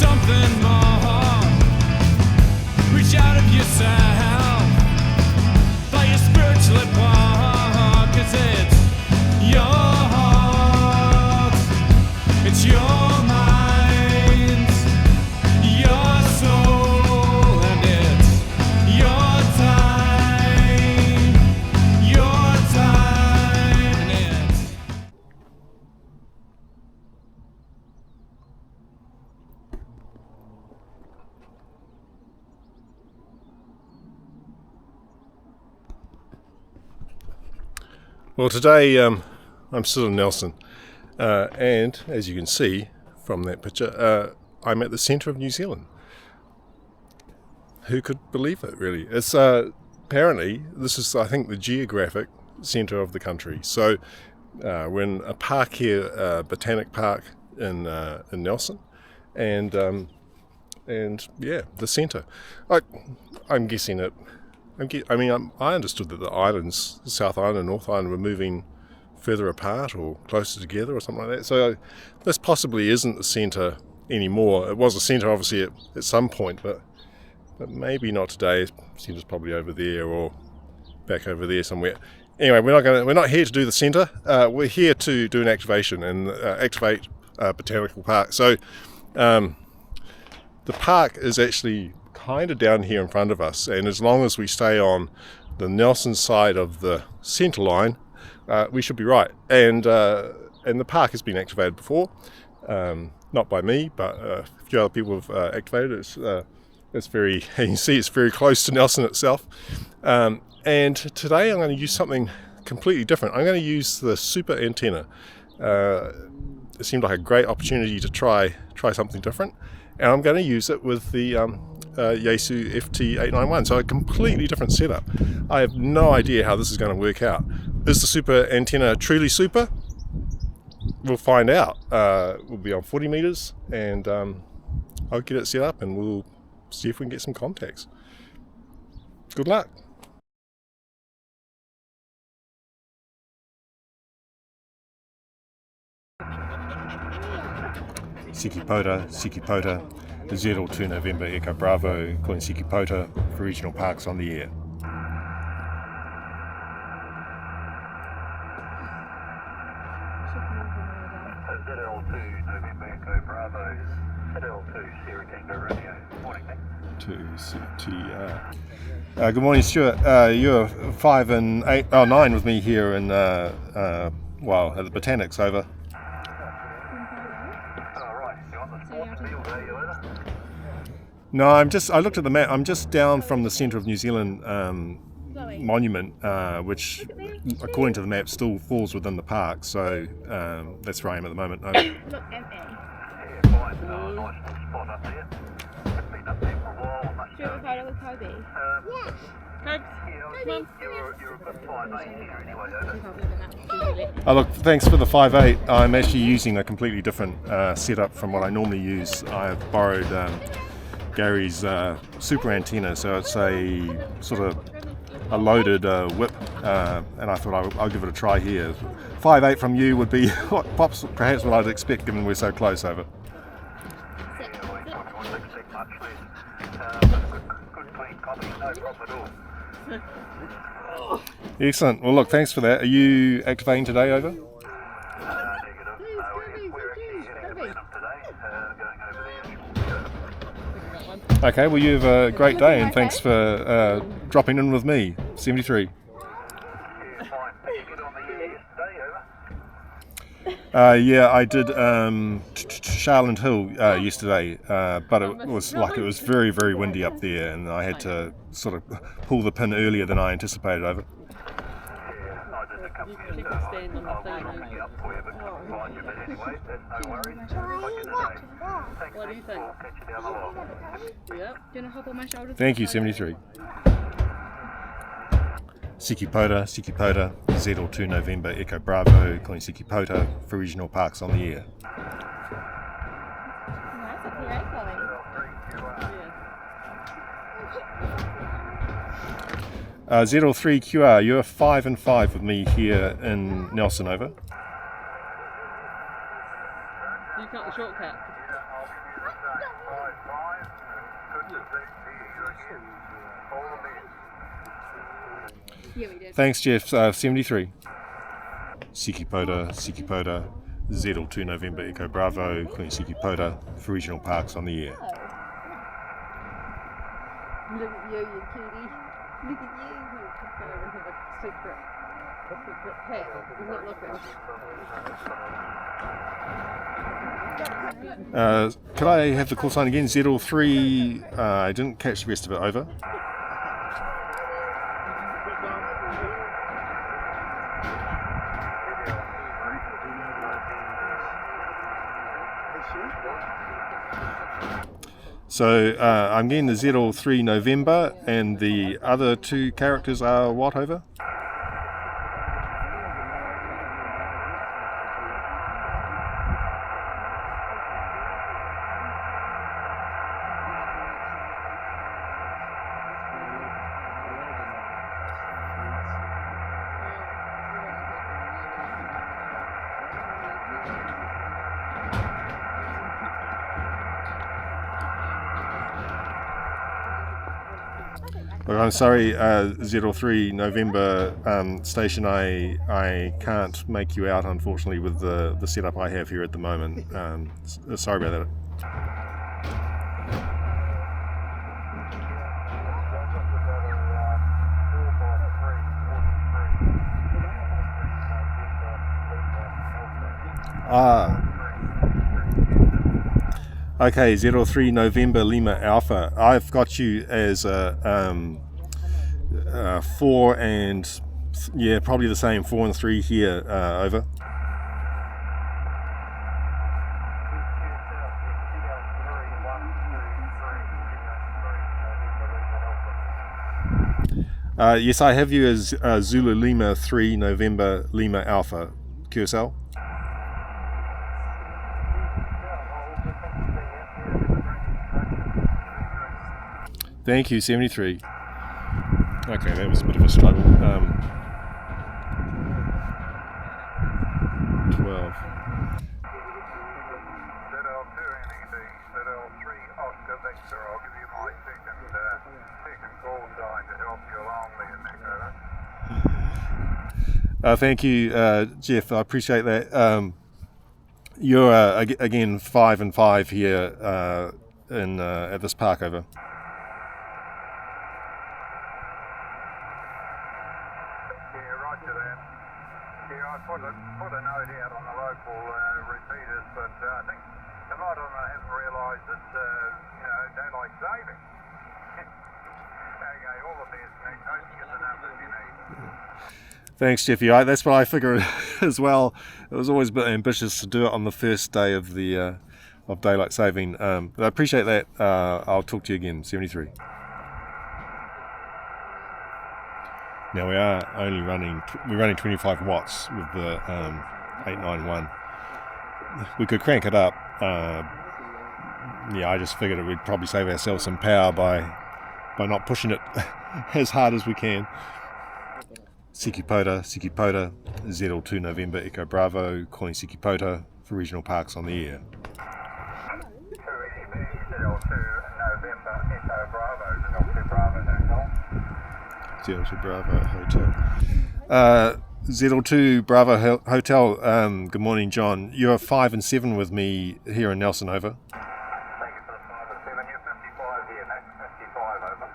something more. Reach out of yourself, play your spiritual at war, 'cause it's your heart, it's your mind, your soul, and it's your time, and it's Well, today I'm still in Nelson, and as you can see from that picture, I'm at the centre of New Zealand. Who could believe it, really? It's apparently, this is, I think, the geographic centre of the country. So we're in a park here, Botanic Park in Nelson, and yeah, the centre. I'm guessing it. I understood that the islands, the South Island and North Island, were moving further apart or closer together or something like that. So this possibly isn't the centre anymore. It was a centre, obviously, at some point, but maybe not today. The centre's probably over there or back over there somewhere. Anyway, we're not here to do the centre. We're here to do an activation and activate Botanical Park. So the park is actually kind of down here in front of us, and as long as we stay on the Nelson side of the centre line, we should be right. And the park has been activated before, not by me, but a few other people have activated it. It's very, you can see it's very close to Nelson itself. And today I'm going to use something completely different. I'm going to use the SuperAntenna. It seemed like a great opportunity to try something different, and I'm going to use it with the Yaesu FT-891, so a completely different setup. I have no idea how this is going to work out. Is the SuperAntenna truly super? We'll find out. We'll be on 40 meters, and I'll get it set up and we'll see if we can get some contacts. Good luck. Pota, Zero 2 November Echo Bravo, calling Pota for regional parks on the air. Zero 2 November Echo Bravo, Zero 2 Sierra Tango Radio. Morning, mate. 2CTR. Good morning, Stuart. You're 5 and 8, 9 with me here in at the Botanics, over. No, I looked at the map. I'm just down from the centre of New Zealand monument, which, according to the map, still falls within the park. So that's where I am at the moment. Look, MA. Shoot a photo with Kobe. Oh, look, thanks for the 5.8. I'm actually using a completely different setup from what I normally use. I've borrowed Gary's SuperAntenna, so it's a sort of a loaded whip, and I thought I'll give it a try here. 5.8 from you would be perhaps what I'd expect, given we're so close, over. Excellent. Well, look, thanks for that. Are you activating today, over? Okay, well, you have a great day, and thanks for dropping in with me, 73. Yeah, I did Charland Hill yesterday, but it was very, very windy up there, and I had to sort of pull the pin earlier than I anticipated, over. You can stand on the thing. What do you think? Yep. Do you want to hop on my shoulder? Thank you, 73. Pota, Zero 2 November Echo Bravo, calling Pota for regional parks on the air. Nice, 03 QR, you're 5 and 5 with me here in Nelson, over. You got the shortcut. Yeah, we did. Thanks, Jeff. 73. Siki Pota, ZL2 November Echo Bravo, Queen Siki Pota for regional parks on the air. Look at you, you cutie. Look at you. I have a secret pet. He's not looking. Could I have the call sign again? ZL3. I didn't catch the rest of it. Over. So I'm getting the ZL3 November, and the other two characters are what, over? Look, I'm sorry, ZL3 November station. I can't make you out, unfortunately, with the setup I have here at the moment. Sorry about that. Okay, ZL3 November Lima Alpha. I've got you as a 4 and probably the same 4 and 3 here. Over. Yes, I have you as Zulu Lima 3 November Lima Alpha. QSL. Thank you, 73. Okay, that was a bit of a struggle. 12. ZL2 NEB, ZL3 Oscar Victor. I'll give you my second call sign to help you along there, Nico. Thank you, Jeff. I appreciate that. You're again 5 and 5 here at this park, over. Put a note out on the local repeaters, but I think a lot of them haven't realised that, daylight saving. Okay, all the best, Nick. Hope you get the numbers you need. Thanks, Jeffy. That's what I figured as well. It was always a bit ambitious to do it on the first day of the of daylight saving. But I appreciate that. I'll talk to you again, 73. Now we're running 25 watts with the 891. We could crank it up. I just figured we'd probably save ourselves some power by not pushing it as hard as we can. Siki Pota, ZL2 November Echo Bravo, calling Siki Pota for regional parks on the air. ZL2 November Echo Bravo, ZL2 Bravo Hotel. ZL2 Bravo Hotel. ZL2 Bravo Hotel. Good morning, John. You're 5 and 7 with me here in Nelson, over. Thank you for the 5 and 7. You're 55 here, Nick. 55, over.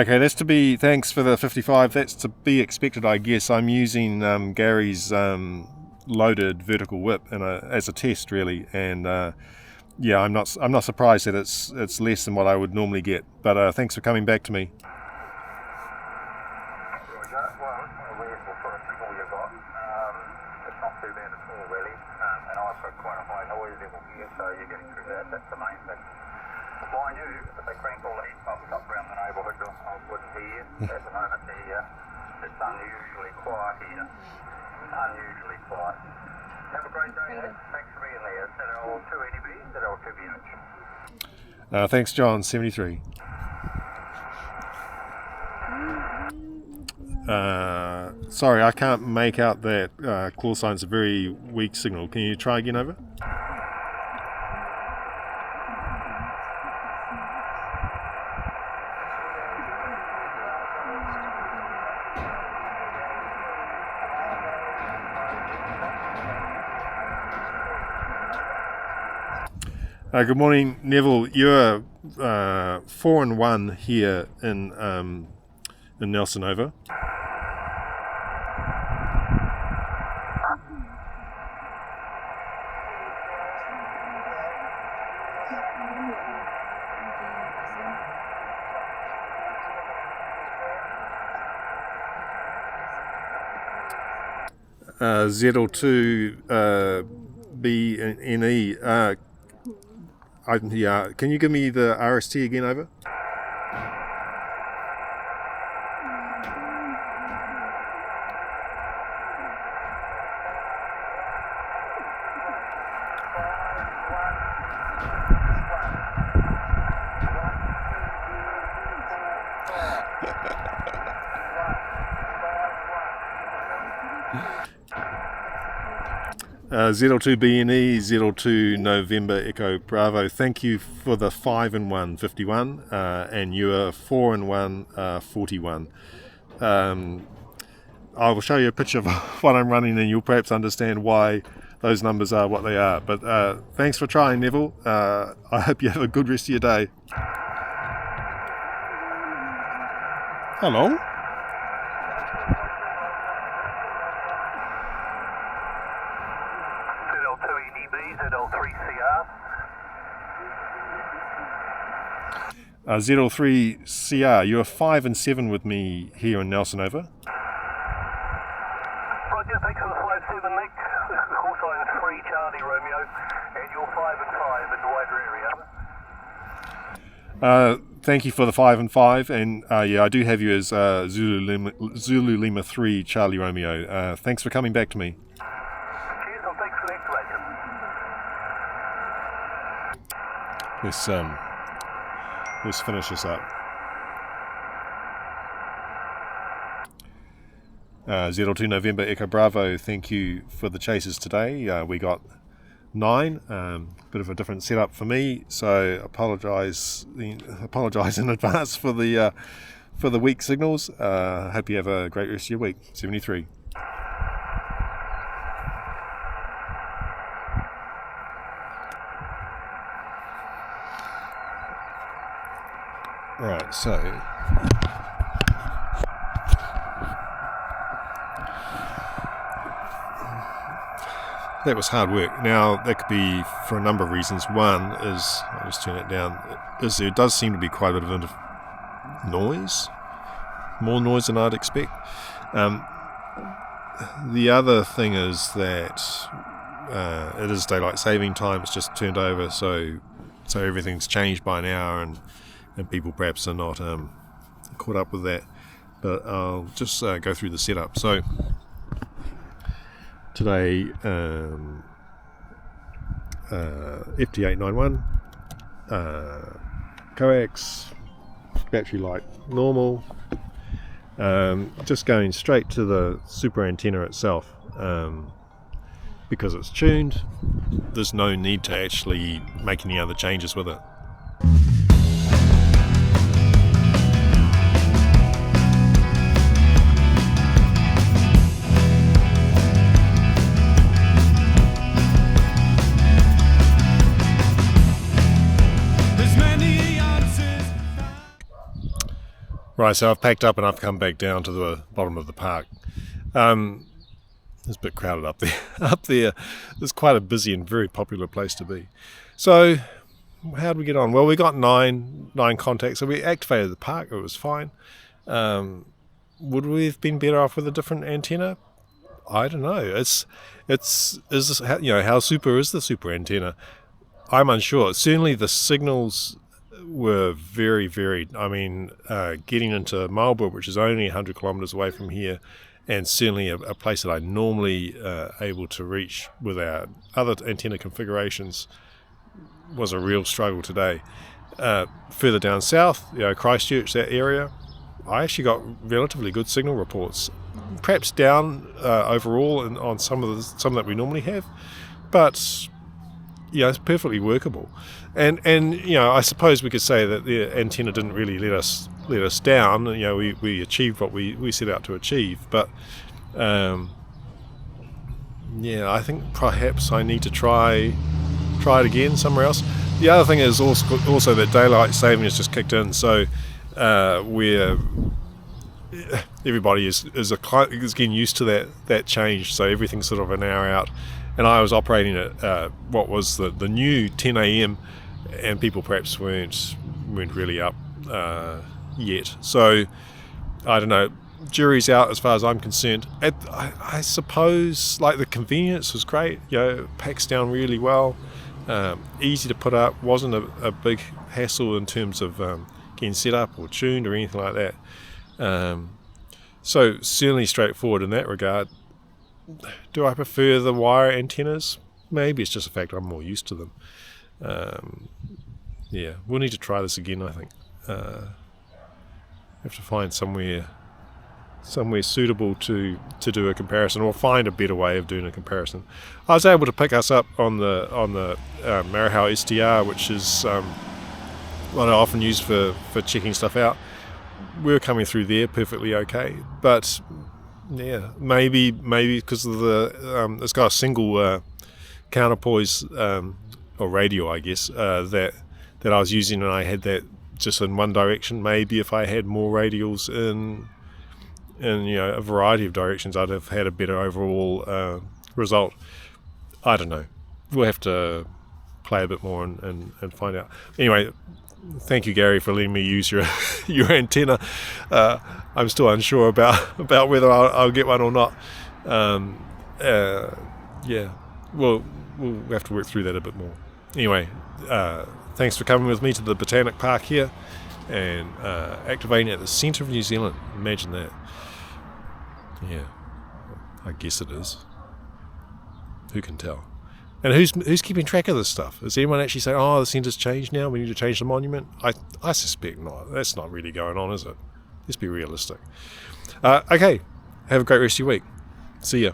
Okay, that's to be. Thanks for the 55. That's to be expected, I guess. I'm using Gary's loaded vertical whip as a test, really, and I'm not surprised that it's less than what I would normally get. But thanks for coming back to me. So you're getting through that, that's the main thing. Mind you, if they crank all the heat pumps up around the neighbourhood, I wouldn't be here. At the moment, it's unusually quiet here. Unusually quiet. Have a great day, Nick. Thanks for being there. ZL2 NEB, ZL2 BH. Thanks, John, 73. Sorry, I can't make out that call sign's a very weak signal. Can you try again, over? Good morning, Neville. You're 4-1 here in Nelson, over. ZL2 B and E. Can you give me the RST again, over? ZL2BNE, ZL2 November Echo Bravo, thank you for the 5-1 51, and you are 4-1 41. I will show you a picture of what I'm running and you'll perhaps understand why those numbers are what they are. But thanks for trying, Neville. I hope you have a good rest of your day. Hello. ZL3CR, you're 5-7 with me here in Nelson, over. Roger, thanks for the 5-7, Nick. Call sign 3 Charlie Romeo, and you're 5-5 in the wider area. Thank you for the 5-5, and I do have you as Zulu Lima 3 Charlie Romeo. Thanks for coming back to me. Cheers, and thanks for the activation. Let's finish this up. ZL2 November Echo Bravo, thank you for the chases today. We got 9, bit of a different setup for me, so apologise in advance for the weak signals. Hope you have a great rest of your week. 73. Right, so that was hard work. Now, that could be for a number of reasons. One is, I'll just turn it down, is there does seem to be quite a bit of noise, more noise than I'd expect. The other thing is that it is daylight saving time. It's just turned over, so everything's changed by an hour, and people perhaps are not caught up with that. But I'll just go through the setup. So today, FT-891, coax, battery light normal, just going straight to the SuperAntenna itself. Because it's tuned, there's no need to actually make any other changes with it. Right, so I've packed up and I've come back down to the bottom of the park. It's a bit crowded up there. Up there, it's quite a busy and very popular place to be. So, how did we get on? Well, we got nine contacts, so we activated the park. It was fine. Would we have been better off with a different antenna? I don't know. Is this, how super is the SuperAntenna? I'm unsure. Certainly, the signals were very varied. I mean, getting into Marlborough, which is only 100 kilometres away from here, and certainly a place that I normally able to reach with our other antenna configurations, was a real struggle today. Further down south, Christchurch, that area, I actually got relatively good signal reports. Perhaps down overall and on some that we normally have, but it's perfectly workable. And I suppose we could say that the antenna didn't really let us down. We achieved what we set out to achieve. But I think perhaps I need to try it again somewhere else. the other thing is also that daylight saving has just kicked in, so we're everybody is getting used to that change, so everything's sort of an hour out, and I was operating at what was the new 10 a.m. and people perhaps weren't really up yet, so I don't know, jury's out as far as I'm concerned. I suppose like the convenience was great, packs down really well, easy to put up, wasn't a big hassle in terms of getting set up or tuned or anything like that. So certainly straightforward in that regard. Do I prefer the wire antennas? Maybe it's just a fact I'm more used to them. We'll need to try this again, I think. Have to find somewhere suitable to do a comparison, or find a better way of doing a comparison. I was able to pick us up on the Marlborough STR, which is what I often use for checking stuff out. We were coming through there perfectly okay, but maybe because of the it's got a single counterpoise or radio, I guess, that I was using, and I had that just in one direction. Maybe if I had more radials in a variety of directions, I'd have had a better overall result. I don't know. We'll have to play a bit more and find out. Anyway, thank you, Gary, for letting me use your antenna. I'm still unsure about whether I'll get one or not. We'll have to work through that a bit more. Anyway, thanks for coming with me to the Botanic Park here and activating at the centre of New Zealand. Imagine that. Yeah, I guess it is. Who can tell? And who's keeping track of this stuff? Is anyone actually saying, "Oh, the centre's changed now, we need to change the monument"? I suspect not. That's not really going on, is it? Let's be realistic. Okay, have a great rest of your week. See ya.